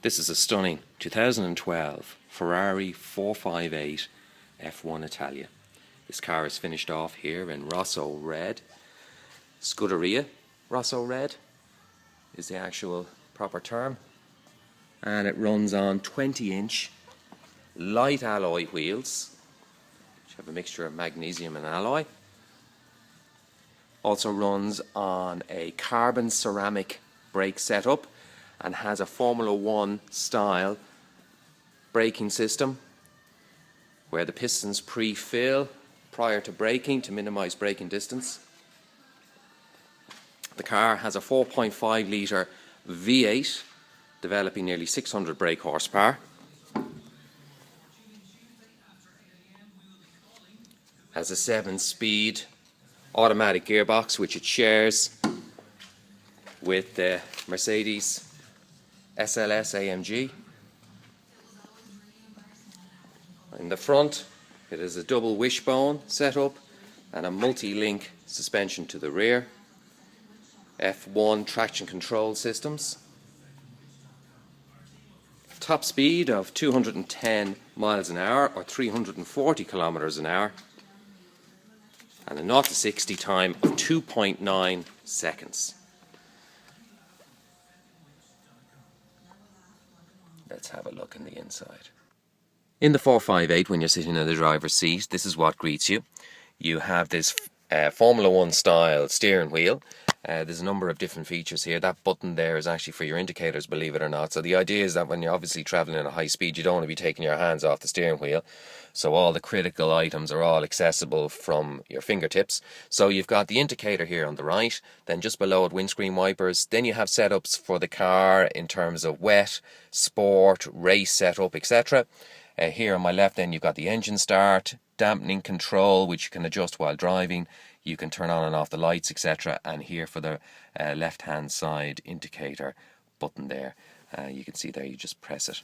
This is a stunning 2012 Ferrari 458 F1 Italia. This car is finished off here in Rosso Red. Scuderia Rosso Red is the actual proper term. And it runs on 20-inch light alloy wheels, which have a mixture of magnesium and alloy. Also runs on a carbon ceramic brake setup and has a Formula 1 style braking system where the pistons pre-fill prior to braking to minimize braking distance. The car has a 4.5 litre V8 developing nearly 600 brake horsepower. Has a 7-speed automatic gearbox which it shares with the Mercedes SLS AMG. In the front it is a double wishbone setup and a multi-link suspension to the rear. F1 traction control systems. Top speed of 210 miles an hour or 340 kilometers an hour. And a 0 to 60 time of 2.9 seconds. Let's have a look in the inside. In the 458, when you're sitting in the driver's seat, this is what greets you. You have this Formula 1 style steering wheel. There's a number of different features here. That button there is actually for your indicators, believe it or not. So the idea is that when you're obviously travelling at a high speed, you don't want to be taking your hands off the steering wheel. So all the critical items are all accessible from your fingertips. So you've got the indicator here on the right, then just below it windscreen wipers. Then you have setups for the car in terms of wet, sport, race setup, etc. Here on my left then you've got the engine start, dampening control which you can adjust while driving. You can turn on and off the lights, etc. And here for the left hand side indicator button there. You can see there, you just press it.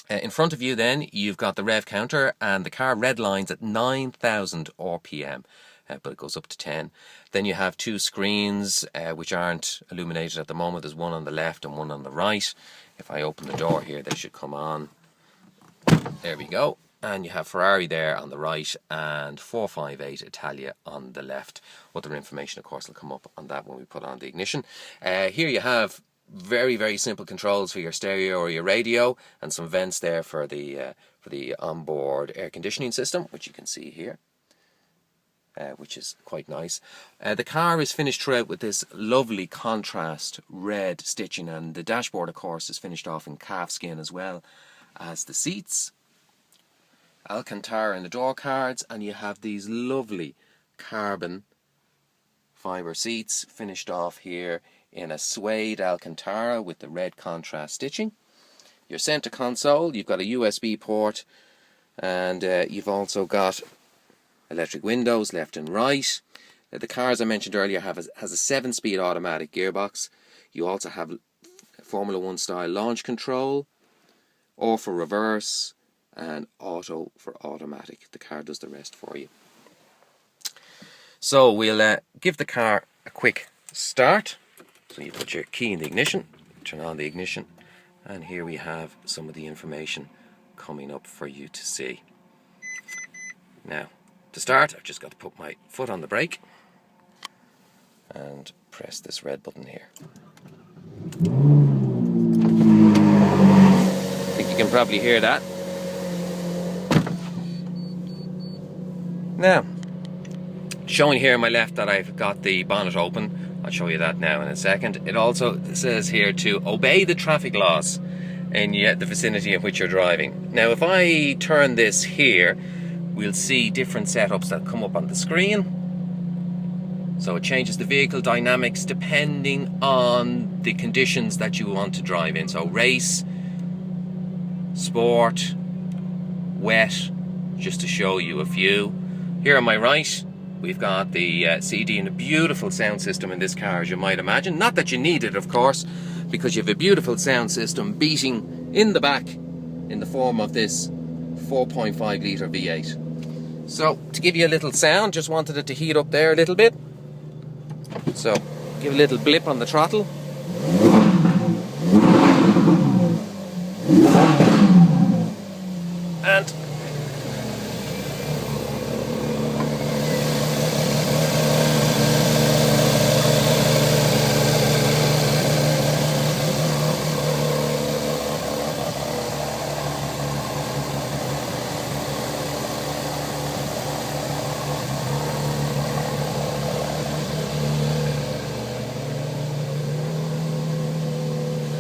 In front of you then you've got the rev counter, and the car redlines at 9,000 RPM, but it goes up to 10. Then you have two screens which aren't illuminated at the moment. There's one on the left and one on the right. If I open the door here, they should come on. There we go. And you have Ferrari there on the right and 458 Italia on the left. Other information, of course, will come up on that when we put on the ignition. Here you have very, very simple controls for your stereo or your radio, and some vents there for the onboard air conditioning system, which you can see here, which is quite nice. The car is finished throughout with this lovely contrast red stitching, and the dashboard, of course, is finished off in calfskin as well as the seats. Alcantara in the door cards, and you have these lovely carbon fibre seats finished off here in a suede Alcantara with the red contrast stitching. Your centre console, you've got a USB port, and you've also got electric windows left and right. The car, as I mentioned earlier, has a 7-speed automatic gearbox. You also have Formula 1 style launch control, or for reverse, and auto for automatic. The car does the rest for you. So we'll give the car a quick start. So you put your key in the ignition, turn on the ignition, and here we have some of the information coming up for you to see. Now, to start, I've just got to put my foot on the brake and press this red button here. I think you can probably hear that. Now, showing here on my left that I've got the bonnet open. I'll show you that now in a second. It also says here to obey the traffic laws in the vicinity in which you're driving. Now, if I turn this here, we'll see different setups that come up on the screen. So it changes the vehicle dynamics depending on the conditions that you want to drive in. So race, sport, wet, just to show you a few. Here on my right, we've got the CD and a beautiful sound system in this car, as you might imagine. Not that you need it, of course, because you have a beautiful sound system beating in the back in the form of this 4.5 litre V8. So, to give you a little sound, just wanted it to heat up there a little bit. So, give a little blip on the throttle.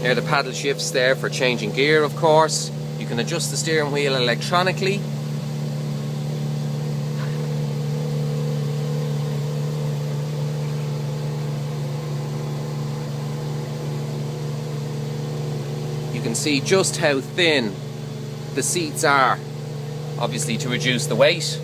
There are the paddle shifts there for changing gear, of course. You can adjust the steering wheel electronically. You can see just how thin the seats are, obviously to reduce the weight.